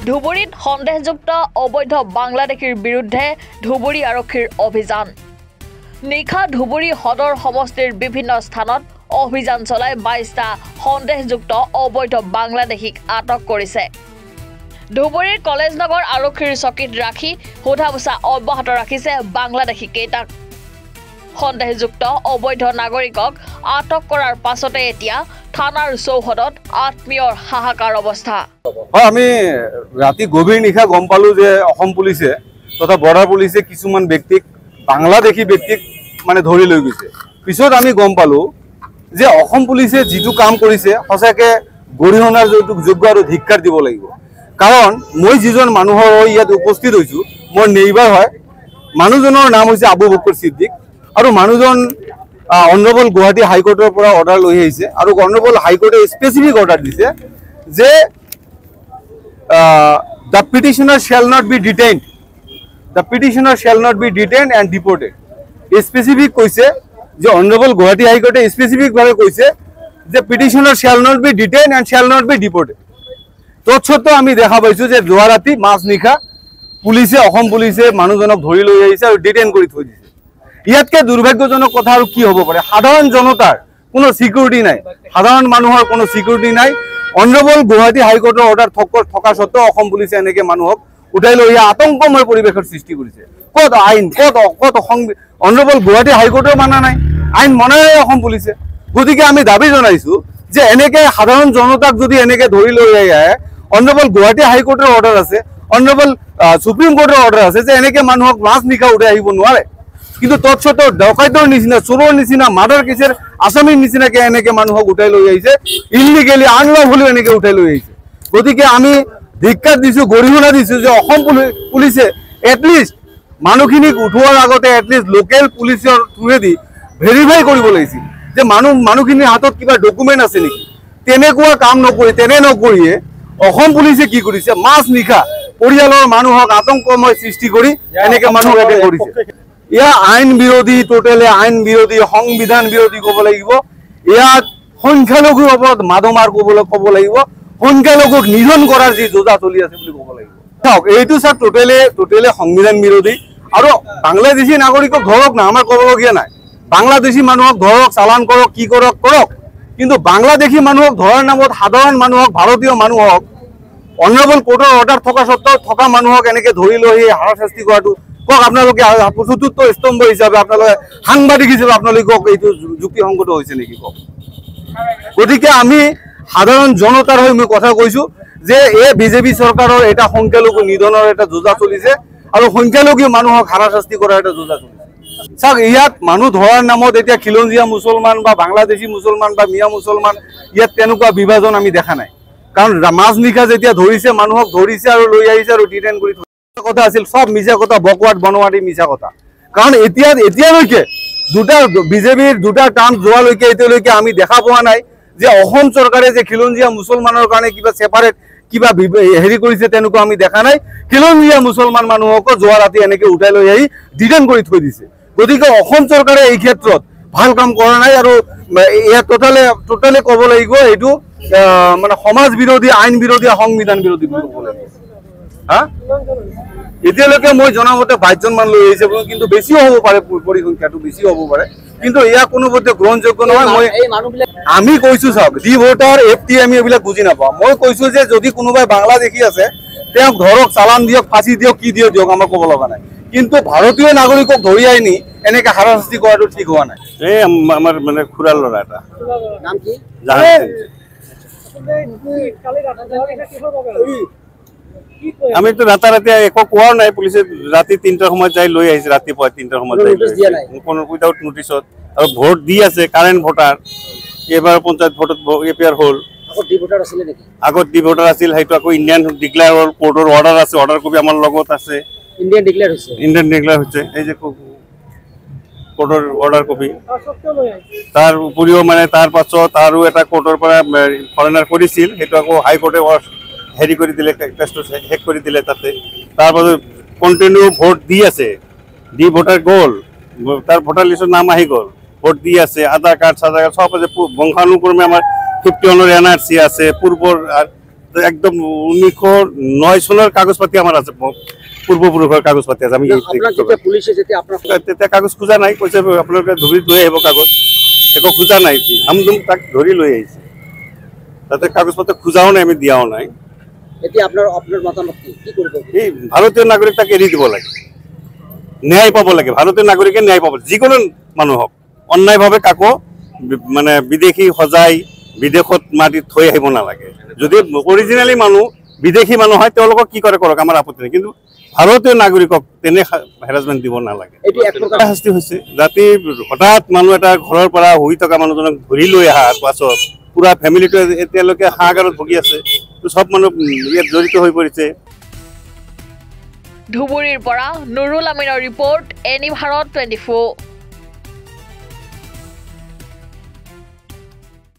ধুবুৰীত সন্দেহযুক্ত অবৈধ বাংলাদেশীৰ বিৰুদ্ধে ধুবুৰী আৰক্ষীৰ অভিযান। নিশা ধুবুৰী সদৰ সমষ্টিৰ বিভিন্ন স্থানত অভিযান চলাই 22টা সন্দেহযুক্ত অবৈধ বাংলাদেশীক আটক কৰিছে। ধুবুৰীৰ কলেজনগৰ আৰক্ষীৰ চকীত ৰাখি সোধা পোছা অব্যাহত ৰাখিছে বাংলাদেশী কেইটাক। সন্দেহযুক্ত অবৈধ নাগৰিকক আটক কৰাৰ পাছতে এতিয়া থানাৰ চৌহদত আত্মীয়ৰ হাহাকাৰ অৱস্থা। আমি ৰাতি গভীৰ নিশা গম পালো যে অসম পুলিচে তথা বৰ্ডাৰ পুলিচে কিছুমান ব্যক্তিক বাংলাদেশী ব্যক্তিক মানে ধৰি লৈ গৈছে। পিছত আমি গম পালো যে অসম পুলিচে যিটো কাম কৰিছে সঁচাকে গৰিহণাৰ যোগ্য আৰু ধিক্কাৰ দিব লাগিব। কাৰণ মই যিজন মানুহৰ ইয়াত উপস্থিত হৈছো মোৰ নেইবাৰ হয়। মানুহজনৰ নাম হৈছে আবু বকৰ সিদ্দিক আৰু মানুহজন অনাৰেবল গুৱাহাটী হাইকোৰ্টৰ পৰা অৰ্ডাৰ লৈ আহিছে আৰু অনাৰেবল হাইকোৰ্টে স্পেচিফিক অৰ্ডাৰ দিছে যে the petitioner shall not be detained. The petitioner shall not be detained and deported. Specific কৈছে যে অনাৰেবল গুৱাহাটী হাইকোৰ্টে স্পেচিফিক ভাবে কৈছে যে petitioner shall not be detained and shall not be deported. তৎসত্ত্বেও আমি দেখা পাইছো যে যোৱা ৰাতি মাছ নিশা পুলিচে অসম পুলিচে মানুহজনক ধৰি লৈ আহিছে আৰু ডিটেইন কৰি থৈ দিছে। ইয়াতকে দুৰ্ভাগ্যজনক কথা আৰু কি হ'ব পাৰে? সাধাৰণ জনতাৰ কোনো সিকিউৰিটি নাই, সাধাৰণ মানুহৰ কোনো সিকিউৰিটি নাই। অনাৰেবল গুৱাহাটী হাইকোৰ্টৰ অৰ্ডাৰ থকা সত্ত্বেও অসম পুলিচে এনেকে মানুহক উঠাই লৈ আতংকময় পৰিৱেশৰ সৃষ্টি কৰিছে। ক'ত আইন, ক'ত অনাৰেবল গুৱাহাটী হাইকোৰ্টেও মানা নাই, আইন মনা নাই অসম পুলিচে। গতিকে আমি দাবী জনাইছো যে এনেকে সাধাৰণ জনতাক যদি এনেকে ধৰি লৈ আহে, অনাৰেবল গুৱাহাটী হাইকোৰ্টৰ অৰ্ডাৰ আছে, অনাৰেবল সুপ্ৰিম কোৰ্টৰ অৰ্ডাৰ আছে যে এনেকে মানুহক মাছ নিশা উঠাই আহিব নোৱাৰে। কিন্তু তৎসত্ত্বেও ডকাইতৰ নিচিনা, চোৰৰ নিচিনা, মাৰ্ডাৰ কেছৰ আসামীৰ নিচিনাকে এনেকে মানুহক উঠাই লৈ আহিছে, ইলিগেলি আনলফুলি এনেকে উঠাই লৈ আহিছে। গতিকে আমি ধিক্কাৰ দিছো, গৰিহণা দিছো যে অসম পুলিচে এটলিষ্ট মানুহখিনিক উঠোৱাৰ আগতে এটলিষ্ট লোকেল পুলিচৰ থ্ৰুৱেদি ভেৰিফাই কৰিব লাগিছিল যে মানুহখিনিৰ হাতত কিবা ডকুমেণ্ট আছে নেকি। তেনেকুৱা কাম নকৰিয়ে অসম পুলিচে কি কৰিছে, মাছ নিশা পৰিয়ালৰ মানুহক আতংকময় সৃষ্টি কৰি এনেকে মানুহক এটেক কৰিছে। ইয়াৰ আইন বিৰোধী, টোটেলি আইন বিৰোধী, সংবিধান বিৰোধী ক'ব লাগিব। ইয়াত সংখ্যালঘুৰ ওপৰত মাধমাৰ ক'ব লাগিব, সংখ্যালঘুক নিধন কৰাৰ যি যোজা চলি আছে বুলি ক'ব লাগিব। চাওক এইটো স্যাৰ টোটেলি সংবিধান বিৰোধী। আৰু বাংলাদেশী নাগৰিকক ধৰক না, আমাৰ ক'বলগীয়া নাই। বাংলাদেশী মানুহক ধৰক, চালান কৰক, কি কৰক। কিন্তু বাংলাদেশী মানুহক ধৰাৰ নামত সাধাৰণ মানুহক, ভাৰতীয় মানুহক অনাৰেবল কোৰ্টৰ অৰ্ডাৰ থকা সত্ত্বেও থকা মানুহক এনেকে ধৰি লৈ হাৰাশাস্তি কৰাটো কওক আপোনালোকে চতুৰ্থ স্তম্ভ হিচাপে, আপোনালোকে সাংবাদিক হিচাপে আপোনালোকক এইটো যুক্তিসংগত হৈছে নেকি কওক? গতিকে আমি সাধাৰণ জনতাৰ হৈ মই কথা কৈছো যে এই বিজেপি চৰকাৰৰ এটা সংখ্যালঘু নিধনৰ এটা যোজা চলিছে আৰু সংখ্যালঘু মানুহক হাৰাশাস্তি কৰাৰ এটা যোজা চলিছে। চাওক ইয়াত মানুহ ধৰাৰ নামত এতিয়া খিলঞ্জীয়া মুছলমান বা বাংলাদেশী মুছলমান বা মিয়া মুছলমান ইয়াত তেনেকুৱা বিভাজন আমি দেখা নাই। কাৰণ মাছ নিশা যেতিয়া ধৰিছে, মানুহক ধৰিছে আৰু লৈ আহিছে আৰু ডিটেইন কৰি কথা আছিল, সব মিছা কথা, বকৱাট বনোৱাটি মিছা কথা। কাৰণ এতিয়ালৈকে বিজেপিৰ দুটা টাৰ্ম যোৱালৈকে এতিয়ালৈকে আমি দেখা পোৱা নাই যে অসম চৰকাৰে যে খিলঞ্জীয়া মুছলমানৰ কাৰণে কিবা ছেপাৰেট কিবা হেৰি কৰিছে, তেনেকুৱা আমি দেখা নাই। খিলঞ্জীয়া মুছলমান মানুহকো যোৱা ৰাতি এনেকে উঠাই লৈ আহি ডিটেইন কৰি থৈ দিছে। গতিকে অসম চৰকাৰে এই ক্ষেত্ৰত ভাল কাম কৰা নাই আৰু ইয়াত টোটেলি ক'ব লাগিব এইটো মানে সমাজ বিৰোধী, আইন বিৰোধী, সংবিধান বিৰোধী বুলি ক'ব লাগিব। এতিয়ালৈকে মই জনামতে 22জন মান লৈ আহিছে, কিন্তু বেছিও হ'ব পাৰে, পৰিসংখ্যাটো বেছিও হ'ব পাৰে। কিন্তু এয়া কোনোপধ্যে গ্ৰহণযোগ্য নহয়। আমি কৈছো চাওক, ডি ভোটাৰ, FT আমি এইবিলাক বুজি নাপাওঁ। মই কৈছো যে যদি কোনোবাই বাংলাদেশী আছে তেওঁক ধৰক, চালান দিয়ক, ফাঁচি দিয়ক, কি দিয়ক, আমাৰ ক'ব লগা নাই। কিন্তু ভাৰতীয় নাগৰিকক ধৰি আনি এনেকে হাৰাশাস্তি কৰাটো ঠিক হোৱা নাই। এই আমাৰ মানে খুৰাৰ ল'ৰা এটা, নাম কি? আমিতো ৰাতাৰাতি একো কোৱাও নাই। পুলিচে ৰাতি 3টাৰ সময়ত যাই লৈ আহিছে, ৰাতিপুৱা 3টাৰ সময়ত কোনো উইদাউট নোটিছত। আৰু ভোট দি আছে, কাৰেণ্ট ভোটাৰ। এইবাৰ পঞ্চায়ত ভোটত এপিয়াৰ হ'ল। আগত ডি ভোটাৰ আছিল, সেইটো আকৌ ইণ্ডিয়ান ডিক্লেয়াৰ হ'ল। কোৰ্টৰ অৰ্ডাৰ আছে, অৰ্ডাৰ কপি আমাৰ লগত আছে। ইণ্ডিয়ান ডিক্লেয়াৰ হৈছে, এই যে কোৰ্টৰ অৰ্ডাৰ কপি। তাৰ উপৰিও মানে তাৰ পাছত আৰু এটা কোৰ্টৰ পৰা ফৰেনাৰ কৰিছিল, সেইটো আকৌ হাইকোৰ্টে হেৰি কৰি দিলে, কেছটো শেষ কৰি দিলে তাতে। তাৰপাছত কণ্টিনিউ ভোট দি আছে, ডি ভোটাৰ গ'ল, তাৰ ভোটাৰ লিষ্টৰ নাম আহি গ'ল, ভোট দি আছে, আধাৰ কাৰ্ড, চাধাৰ কাৰ্ড সব আছে। বংশানুক্ৰমে আমাৰ 51 NRC আছে, পূৰ্বৰ একদম 1909 চনৰ কাগজ পাতি আমাৰ আছে, পূৰ্বপুৰুষৰ কাগজ পাতি আছে। আমি তেতিয়া কাগজ খোজা নাই, কৈছে আপোনালোকে ধুবুৰীত লৈ আহিব কাগজ, একো খোজা নাই। আমদুম তাক ধৰি লৈ আহিছে, তাতে কাগজ পত্ৰ খোজাও নাই, আমি দিয়াও নাই। এই ভাৰতীয় নাগৰিক তাক এৰি দিব লাগে, ন্যায় পাব লাগে। ভাৰতীয় নাগৰিকে ন্যায় পাব, যিকোনো মানুহক অন্যায়ভাৱে কাকো মানে বিদেশী সজাই বিদেশত মাটিত থৈ আহিব নালাগে। যদি অৰিজিনেলি মানুহ বিদেশী মানুহ হয় তেওঁলোকক কি কৰে কৰক, আমাৰ আপত্তি নাই, কিন্তু ভাৰতীয় নাগৰিকক তেনে হেৰাছমেণ্ট দিব নালাগে। শাস্তি হৈছে ৰাতি হঠাৎ মানুহ এটা ঘৰৰ পৰা শুই থকা মানুহজনক ধৰি লৈ অহাৰ পাছত পুৰা ফেমিলিটো এতিয়ালৈকে হাহাকাৰত ভুগি আছে, চব মানুহ ইয়াত জড়িত হৈ পৰিছে। ধুবুৰীৰ পৰা নুৰুল আমিনৰ ৰিপৰ্ট, এনি ভাৰত 24।